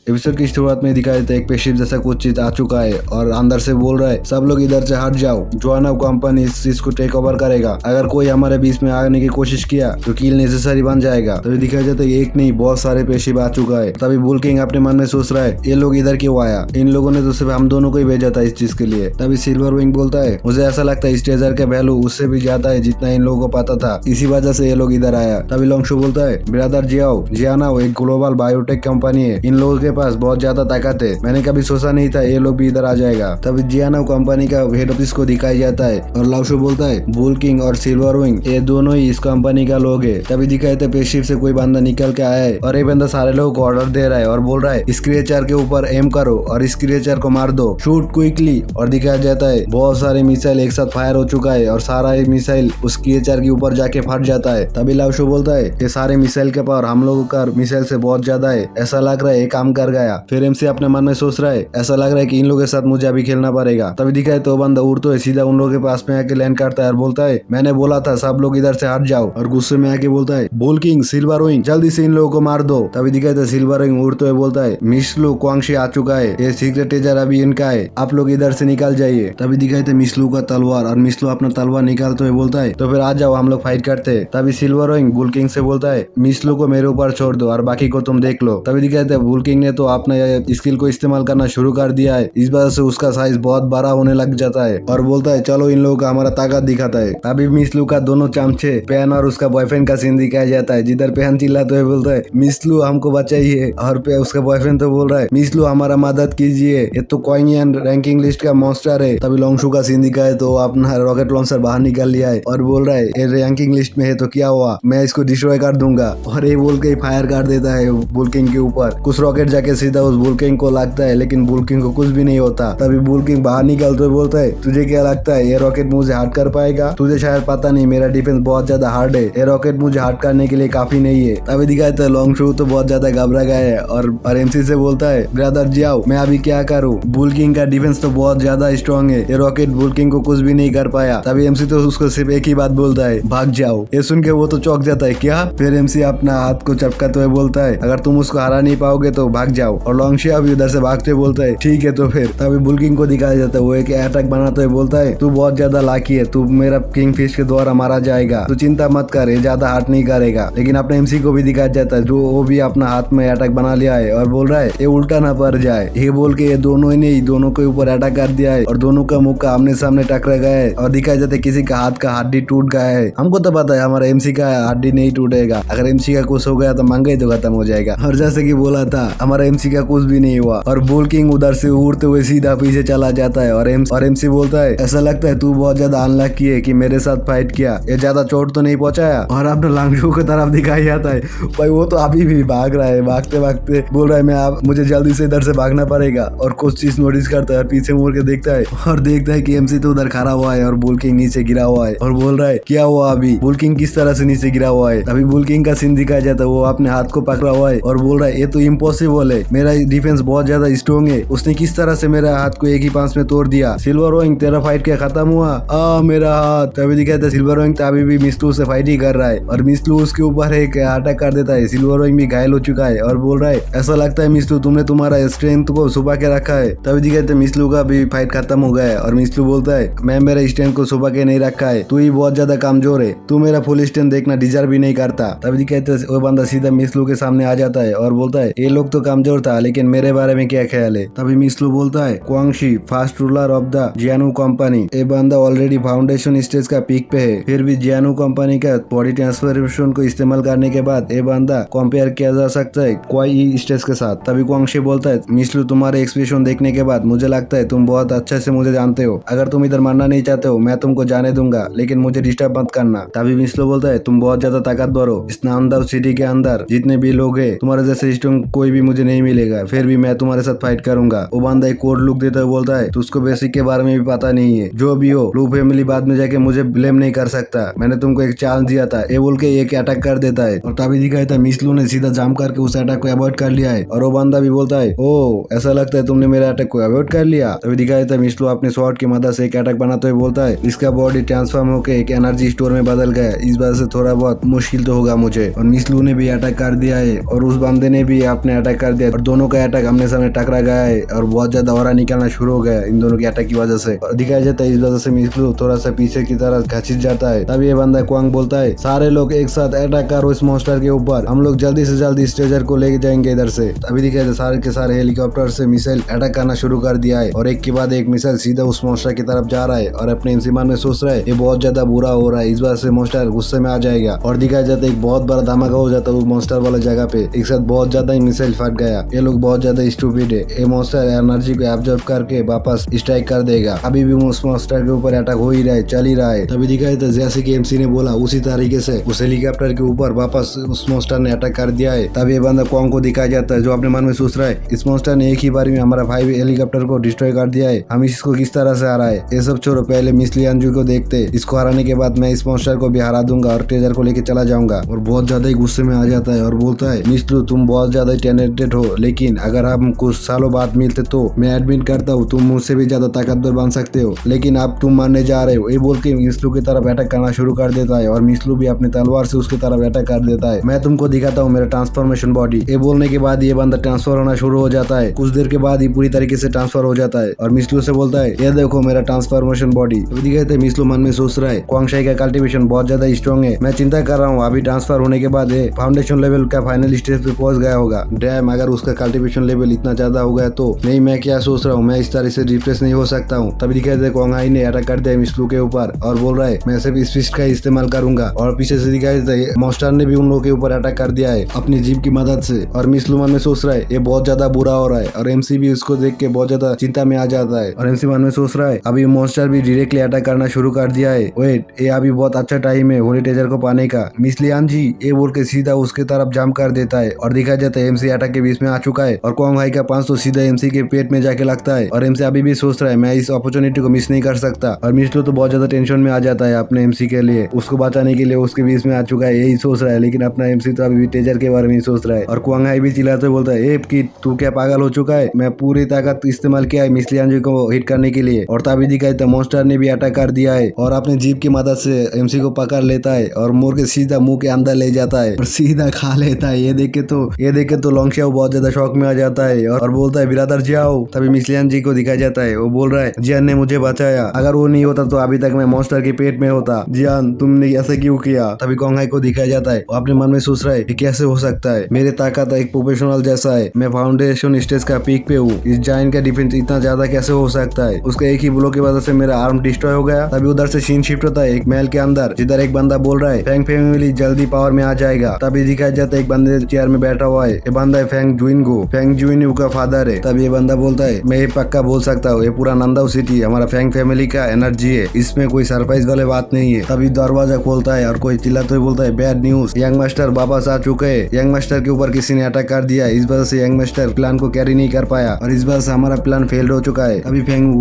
Episode की शुरुआत में दिखाया देता है एक पेशिप जैसा कुछ चीज आ चुका है और अंदर से बोल रहा है सब लोग इधर से हट जाओ, जोआना कंपनी इस चीज को टेक ओवर करेगा। अगर कोई हमारे बीच में आने की कोशिश किया तो किल नेसेसरी बन जाएगा। तभी दिखाया जाता है एक नहीं बहुत सारे पेशिप आ चुका है। तभी बुल किंग अपने मन में सोच रहा है ये लोग इधर क्यों आया, इन लोगों ने तो सिर्फ हम दोनों को ही भेजा था इस चीज के लिए। तभी सिल्वर विंग बोलता है मुझे ऐसा लगता है इस ट्रेजर का वैल्यू उससे भी ज्यादा है जितना इन लोगों को पता था, इसी वजह से ये लोग इधर आया। तभी लॉन्गशू बोलता है ब्रदर जियाना एक ग्लोबल बायोटेक कंपनी है, इन लोगों के पास बहुत ज्यादा ताकत है, मैंने कभी सोचा नहीं था ये लोग भी इधर आ जाएगा। तभी जियाना कंपनी का हेड ऑफिस को दिखाया जाता है और लॉन्गशू बोलता है बुल किंग और सिल्वर विंग ये दोनों ही इस कंपनी का लोग है। तभी दिखाया जाता है पेशिप से कोई बंदा निकल के आया है और ये बंदा सारे लोगों को ऑर्डर दे रहा है और बोल रहा है इस क्रिएचर के ऊपर एम करो और इस क्रिएचर को मार दो, शूट क्विकली। और दिखाया जाता है बहुत सारे मिसाइल एक साथ फायर हो चुका है और सारा मिसाइल उस क्रिएचर के ऊपर जाके फट जाता है। तभी लॉन्गशू बोलता है ये सारे मिसाइल के पावर हम लोगों का मिसाइल से बहुत ज्यादा है, ऐसा लग रहा है ये काम कर गया। फिर एमसी अपने मन में सोच रहा है ऐसा लग रहा है कि इन लोगों के साथ मुझे अभी खेलना पड़ेगा। तभी दिखाए तो बंदा उड़ता है सीधा उन लोगों के पास में आके लैंड करता है और बोलता है मैंने बोला था सब लोग इधर से हट जाओ, और गुस्से में आके बोलता है बुल किंग सिल्वर विंग जल्दी से इन लोगों को मार दो। तभी दिखाए तो सिल्वर विंग उड़ते हुए बोलता है मिसलू क्वांगशी आ चुका है, ये सीक्रेट ट्रेजर अभी इनका है, आप लोग इधर से निकल जाइए। तभी दिखाई थे मिसलू का तलवार और मिसलू अपना तलवार निकालते हुए बोलता है तो फिर आ जाओ हम लोग फाइट करते हैं। तभी सिल्वर विंग बुल किंग से बोलता है मिसलू को मेरे ऊपर छोड़ दो और बाकी को तुम देख लो। तभी दिखाई थे बुल किंग ने तो अपने स्किल को इस्तेमाल करना शुरू कर दिया है, इस वजह से उसका साइज बहुत बड़ा होने लग जाता है और बोलता है चलो इन लोगों का हमारा ताकत दिखाता है। तभी मिसलू का दोनों चमचे पेन और उसका बॉयफ्रेंड का सीन दिखाया जाता है, जिधर पेन चिल्लाते हुए बोलता है मिसलू हमको बचाइए और उसका बॉयफ्रेंड तो बोल रहा है मिसलू हमारा मदद कीजिए, ये तो क्वाइनियन रैंकिंग लिस्ट का मॉन्स्टर है। तभी लॉन्गशू का सीन दिखाया तो अपना रॉकेट लॉन्चर बाहर निकाल लिया है और बोल रहा है ये रैंकिंग लिस्ट में है तो क्या हुआ, मैं इसको डिस्ट्रॉय कर दूंगा। और ये बोल के फायर कर देता है बुल किंग के ऊपर, कुछ रॉकेट जाके सीधा उस बुल किंग को लगता है लेकिन बुल किंग को कुछ भी नहीं होता। तभी बुल किंग बाहर निकलते हुए बोलता है तुझे क्या लगता है ये रॉकेट मुझे हार्ड कर पाएगा, तुझे शायद पता नहीं मेरा डिफेंस बहुत ज्यादा हार्ड है, ये रॉकेट मुझे हार्ड करने के लिए काफी नहीं है। तभी दिखाया था लॉन्गशू तो बहुत ज्यादा घबरा गया है और एमसी से बोलता है ब्रदर जियाओ मैं अभी क्या करूं, बुल किंग का डिफेंस तो बहुत ज्यादा स्ट्रॉन्ग है, ये रॉकेट बुल किंग को कुछ भी नहीं कर पाया। तभी एमसी तो उसको सिर्फ एक ही बात बोलता है भाग जाओ। ये सुन के वो तो चौंक जाता है क्या, फिर एमसी अपना हाथ को चपकाते हुए बोलता है अगर तुम उसको हरा नहीं पाओगे तो भाग जाओ। और लॉन्गशू अभी उधर से भागते बोलता है ठीक है। तो फिर तभी बुल किंग को दिखाया जाता है वो एक अटैक बनाते हुए बोलता है तू बहुत ज्यादा लाकी है, तू मेरा किंग फिश के द्वारा मारा जाएगा, तू चिंता मत कर, ये ज्यादा हार्ट नहीं करेगा। लेकिन अपने एमसी को भी दिखाया जाता है जो वो भी अपना हाथ में अटैक बना लिया है और बोल रहा है ये उल्टा ना पड़ जाए। ये बोल के ये दोनों ने दोनों के ऊपर अटैक कर दिया है और दोनों का मुख का आमने सामने टकरा गया है और दिखाया जाता है किसी का हाथ का हड्डी टूट गया है। हमको तो पता है हमारा एमसी का हड्डी नहीं टूटेगा, अगर एमसी का कुछ हो गया तो महंगा ही तो खत्म हो जाएगा। और जैसे कि बोला था हमारा एमसी का कुछ भी नहीं हुआ और बुल किंग उधर से उड़ते हुए सीधा पीछे चला जाता है और एमसी बोलता है ऐसा लगता है तू बहुत ज्यादा अनलकी है कि मेरे साथ फाइट किया, ये ज्यादा चोट तो नहीं पहुंचाया। और अपने लॉन्गशू की तरफ दिखाई जाता है भाई वो तो अभी भी भाग रहा है, भागते भागते बोल रहा है मुझे जल्दी से इधर से भागना पड़ेगा और कुछ चीज नोटिस करता है और पीछे मुड़ के देखता है और देखता है कि एमसी तो उधर खड़ा हुआ है और बुल किंग नीचे गिरा हुआ है और बोल रहा है क्या हुआ अभी, बुल किंग किस तरह से नीचे गिरा हुआ है। अभी बुल किंग का सीन दिखाया जाता है वो अपने हाथ को पकड़ा हुआ है और बोल रहा है ये तो इम्पॉसिबल है, मेरा डिफेंस बहुत ज्यादा स्ट्रॉन्ग है, उसने किस तरह से मेरा हाथ को एक ही पांच में तोड़ दिया। सिल्वर विंग तेरा फाइट क्या खत्म हुआ, मेरा हाथ। तभी दिखाया था सिल्वर विंग अभी भी मिसलू से फाइट ही कर रहा है और मिसलू उसके ऊपर एक अटैक कर देता है। सिल्वर विंग भी घायल हो चुका है और बोल रहा है ऐसा लगता है मिसलू तुमने तुम्हारा स्ट्रेंथ को छुपा के रखा है। तभी दिखाया था मिसलू का भी फाइट खत्म हो गया है और मिसलू बोलता है मैं मेरा स्ट्रेंथ को छुपा के नहीं रखा है, तू ही बहुत ज्यादा कमजोर है, तू मेरा फुल स्ट्रेंथ देखना डिजर्व भी नहीं करता। तभी दिखाया था वो बंदा सीधा मिसलू के सामने आ जाता है और बोलता है ये लोग तो कमजोर था लेकिन मेरे बारे में क्या ख्याल है। तभी मिसलू बोलता है क्वांगशी फर्स्ट रूलर ऑफ द जियानु कंपनी, ये बंदा ऑलरेडी फाउंडेशन स्टेज का पीक पे है, फिर भी जियानु कंपनी का बॉडी ट्रांसफॉर्मेशन को इस्तेमाल करने के बाद ये बंदा कंपेयर किया जा सकता है क्वाई स्टेज के साथ। तभी क्वांगशी बोलता है मिसलू तुम्हारे एक्सप्रेशन देखने के बाद मुझे लगता है तुम बहुत अच्छे से मुझे जानते हो, अगर तुम इधर मरना नहीं चाहते हो मैं तुमको जाने दूंगा लेकिन मुझे डिस्टर्ब मत करना। तभी मिसलू बोलता है तुम बहुत ज्यादा ताकतवर हो, इस नामदार सिटी के अंदर जितने भी लोग है तुम्हारे जैसे स्ट्रॉन्ग कोई भी मुझे नहीं मिलेगा, फिर भी मैं तुम्हारे साथ फाइट करूंगा। वो बंदा एक कोड लुक देता है बोलता है तो उसको बेसिक के बारे में भी पता नहीं है, जो भी हो ब्लू फैमिली बाद में जाके मुझे ब्लेम नहीं कर सकता, मैंने तुमको एक चांस दिया था, ये बोल के एक अटैक कर देता है। और तभी दिखाया था मिसलू ने सीधा जाम करके उस अटैक को अवॉइड कर लिया है और वो बंदा भी बोलता है ओ ऐसा लगता है तुमने मेरे अटैक को अवॉइड कर लिया। तभी दिखाया था मिसलू अपने स्वॉर्ड की मदद से एक अटैक बनाते हुए बोलता है इसका बॉडी ट्रांसफॉर्म होकर एक एनर्जी स्टोर में बदल गया, इस वजह से थोड़ा बहुत मुश्किल तो होगा मुझे। और मिसलू ने भी अटैक कर दिया है और उस बंदे ने भी अपने अटैक कर दिया और दोनों का अटैक आमने सामने टकरा गया है और बहुत ज्यादा ऑरा निकलना शुरू हो गया इन दोनों के अटैक की वजह से। और दिखाया जाता है इस वजह से मिस्लू थोड़ा सा पीछे की तरफ घसीट जाता है। तब ये बंदा क्वांग बोलता है सारे लोग एक साथ अटैक करो इस मॉन्स्टर के ऊपर, हम लोग जल्दी से जल्दी इस ट्रेजर को लेके जाएंगे इधर से। अभी दिखाया जाता सारे के सारे हेलीकॉप्टर से मिसाइल अटैक करना शुरू कर दिया है और एक के बाद एक मिसाइल सीधा उस मॉन्स्टर की तरफ जा रहा है और अपने इंसान में सोच रहा है ये बहुत ज्यादा बुरा हो रहा है, इस बार से मॉन्स्टर गुस्से में आ जाएगा। और दिखाया जाता है एक बहुत बड़ा धमाका हो जाता है उस मॉन्स्टर वाला जगह पे, एक साथ बहुत ज्यादा ही मिसाइल फट गया। ये लोग बहुत ज्यादा स्टूपिड है, ये मॉन्स्टर एनर्जी को एब्जॉर्ब करके वापस स्ट्राइक कर देगा। अभी भी उस मॉन्स्टर के ऊपर अटैक हो ही रहा है, चल ही रहा है। तभी दिखाया जाता है जैसे कि एमसी ने बोला उसी तरीके से उस हेलीकॉप्टर के ऊपर वापस उस मॉन्स्टर ने अटैक कर दिया है। तब ये बंदा क्वांग को दिखाया जाता है जो अपने मन में सोच रहा है इस मॉन्स्टर ने एक ही बार में हमारा 5 हेलीकॉप्टर को डिस्ट्रॉय कर दिया है, हम इसको किस तरह से हराए। ये सब छोड़ो, पहले मिस लियांजू को देखते, इसको हराने के बाद मैं इस मॉन्स्टर को भी हरा दूंगा और ट्रेजर को लेके चला जाऊंगा। और बहुत ज्यादा ही गुस्से में आ जाता है और बोलता है मिस्लू तुम बहुत ज्यादा टैलेंटेड हो, लेकिन अगर हम कुछ सालों बाद मिलते तो मैं एडमिट करता हूँ तुम मुझसे भी ज्यादा ताकतवर बन सकते हो, लेकिन अब तुम मारने जा रहे हो। ये बोल के मिस्लू की तरफ अटैक करना शुरू कर देता है और मिस्लू भी अपनी तलवार से उसकी तरफ अटैक कर देता है। मैं तुमको दिखाता हूँ मेरा ट्रांसफॉर्मेशन बॉडी। ये बोलने के बाद ये बंदा ट्रांसफर होना शुरू हो जाता है, कुछ देर के बाद ही पूरी तरीके से ट्रांसफर हो जाता है और मिस्लू से बोलता है ये देखो मेरा ट्रांसफॉर्मेशन बॉडी। दिखाते मिस्लू मन में सोच रहा है क्वांगशाई का कल्टीवेशन बहुत ज्यादा स्ट्रॉन्ग है, मैं चिंता कर रहा हूँ अभी ट्रांसफर होने के बाद ये फाउंडेशन लेवल का फाइनल स्टेज पे पहुंच गया होगा। डैम, अगर उसका कल्टीवेशन लेवल इतना ज्यादा हो गया तो नहीं, मैं क्या सोच रहा हूँ, मैं इस तरह से रिफ्रेश नहीं हो सकता हूँ। तभी दिखाई दे क्वांगहाई ने अटैक कर दिया मिस्लू के ऊपर और बोल रहा है मैं सिर्फ इस फिस्ट का इस्तेमाल करूंगा। और पीछे से दिखाई देता है मॉन्स्टर ने भी उन लोगों के ऊपर अटैक कर दिया है अपनी जीप की मदद से। और मिस्लू मन में सोच रहा है ये बहुत ज्यादा बुरा हो रहा है और एमसी भी उसको देख के बहुत ज्यादा चिंता में आ जाता है। और एमसी मन में सोच रहा है अभी मॉन्स्टर भी डायरेक्टली अटैक करना शुरू कर दिया है, वेट ये अभी बहुत अच्छा टाइम है होली ट्रेजर को पाने का। मिस लियांजी ये बोल के सीधा उसके तरफ जंप कर देता है और दिखाया जाता है एमसी अटैक के बीच में आ चुका है और क्वांगहाई का 500 सीधा एमसी के पेट में जाके लगता है। और एमसी अभी भी सोच रहा है मैं इस अपॉर्चुनिटी को मिस नहीं कर सकता। और मिस्लू तो बहुत ज्यादा टेंशन में आ जाता है अपने एमसी के लिए, उसको बचाने के लिए उसके बीच में आ चुका है यही सोच रहा है, लेकिन अपना एमसी तो अभी भी ट्रेजर के बारे में ही सोच रहा है। और क्वांगहाई भी चिल्लाते हुए बोलता है कि तू क्या पागल हो चुका है, मैं पूरी ताकत इस्तेमाल किया है मिस लियांजी को हिट करने के लिए। और तभी दिखाई था मॉन्स्टर ने भी अटैक कर दिया है और अपने जीप की मदद से एमसी को पकड़ लेता है और मोड़ के सीधा मुंह के अंदर ले जाता है और सीधा खा लेता है। ये देख के तो लोंगशाओ बहुत ज्यादा शौक में आ जाता है और बोलता है बिरादर जाओ। तभी मिस लियांजी को दिखाया जाता है, वो बोल रहा है जियान ने मुझे बचाया, अगर वो नहीं होता तो अभी तक मैं मॉन्स्टर के पेट में होता, जियान तुमने ऐसे क्यों किया। तभी क्वांगहाई को दिखाया जाता है, वो अपने मन में सोच रहा है कि कैसे हो सकता है, मेरी ताकत एक प्रोफेशनल जैसा है, मैं फाउंडेशन स्टेज का पीक पे हूँ, इस जायंट का डिफेंस इतना ज्यादा कैसे हो सकता है। उसका एक ही ब्लो की वजह से मेरा आर्म डिस्ट्रॉय हो गया। तभी उधर से सीन शिफ्ट होता है एक महल के अंदर जिधर एक बंदा बोल रहा है फैंग फैमिली जल्दी पावर में आ जाएगा। तभी दिखाया जाता है एक बंदे चेयर में बैठा हुआ है, ये बंदा है फैंग जुइनगो, फैंग जुइनगो का फादर है। तब ये बंदा बोलता है मैं ये पक्का बोल सकता हूँ ये पूरा नंदाऊ सिटी हमारा फैंग फैमिली का एनर्जी है, इसमें कोई सरप्राइज वाले बात नहीं है। तभी दरवाजा खोलता है और कोई चिल्लाते हुए बोलता है बैड न्यूज, यंग मास्टर वापस आ चुके हैं, यंग मास्टर के ऊपर किसी ने अटैक कर दिया, इस वजह से यंग मास्टर प्लान को कैरी नहीं कर पाया और इस वजह से हमारा प्लान फेल्ड हो चुका है। तभी फैंग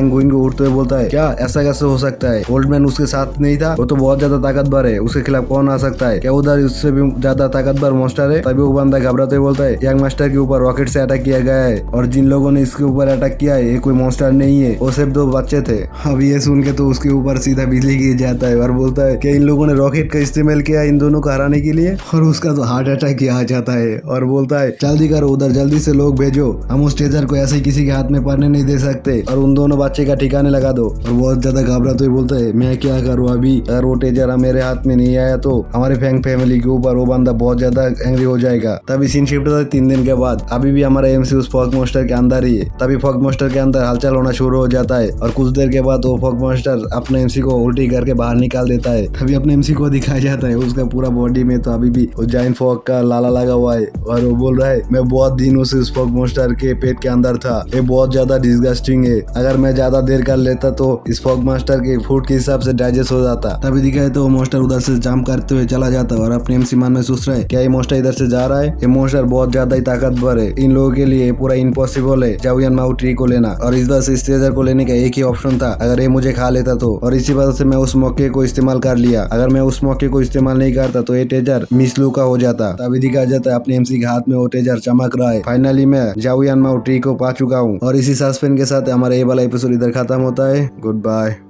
गुइनगो उठते हुए बोलता है क्या ऐसा कैसे हो सकता है, ओल्ड मैन उसके साथ नहीं था, वो तो बहुत ज्यादा ताकतवर है, उसके खिलाफ कौन आ सकता है, क्या उधर उससे भी ज्यादा ताकतवर मॉन्स्टर है। तभी वो बंदा घबराते हुए बोलता है यंग मास्टर के ऊपर रॉकेट से अटैक किया गया है और जिन लोगों ने इसके ऊपर अटैक किया है ये कोई मॉन्स्टर नहीं है, वो सिर्फ 2 बच्चे थे। अब ये सुन के तो उसके ऊपर सीधा बिजली गिर जाता है और बोलता है कि इन लोगों ने रॉकेट का इस्तेमाल किया इन दोनों को हराने के लिए, और उसका तो हार्ट अटैक ही आ जाता है और बोलता है जल्दी करो उधर जल्दी से लोग भेजो, हम उस ट्रेजर को ऐसे ही किसी के हाथ में पड़ने नहीं दे सकते और उन दोनों बच्चे का ठिकाने लगा दो। और बहुत ज्यादा घबराते हुए बोलता है मैं क्या करूँ अभी, अगर वो ट्रेजर मेरे हाथ में नहीं आया तो हमारे फैंग फैमिली के ऊपर वो बंदा बहुत ज्यादा एंग्री हो जाएगा। तभी सीन शिफ्ट होता है 3 दिन के बाद, अभी भी हमारा एमसी उस फॉग मॉन्स्टर के अंदर ही है। तभी फॉग मॉन्स्टर के अंदर हलचल होना शुरू हो जाता है और कुछ देर के बाद वो फॉग मॉन्स्टर अपने एमसी को उल्टी करके बाहर निकाल देता है। तभी अपने एमसी को दिखाया जाता है उसका पूरा बॉडी में तो अभी भी उस जायंट फॉग का लाला लगा हुआ है और वो बोल रहा है मैं बहुत दिनों से उस फॉग मॉन्स्टर के पेट के अंदर था, ये बहुत ज्यादा डिस्गस्टिंग है, अगर मैं ज्यादा देर कर लेता तो इस फॉग मॉन्स्टर के फूड के हिसाब से डाइजेस्ट हो जाता। तभी दिखाए तो वो मॉन्स्टर उधर से जंप करते हुए चला जाता है और अपने एमसी मन में सोच रहा है क्या ये मॉन्स्टर इधर से जा रहा है, ये मॉन्स्टर बहुत ज्यादा ही ताकतवर है, इन लोगों के लिए पूरा इम्पॉसिबल है जाओयान माओ ट्री को लेना, और इस वजह से इस ट्रेजर को लेने का एक ही ऑप्शन था अगर ये मुझे खा लेता तो, और इसी वजह से मैं उस मौके को इस्तेमाल कर लिया, अगर मैं उस मौके को इस्तेमाल नहीं करता तो ये ट्रेजर मिस्लू का हो जाता। तभी दिखाया जाता है अपने एमसी के हाथ में वो ट्रेजर चमक रहा है, फाइनली मैं जाओयान माओ ट्री को पा चुका हूँ। और इसी सस्पेंस के साथ हमारा ये वाला एपिसोड इधर खत्म होता है। Good bye.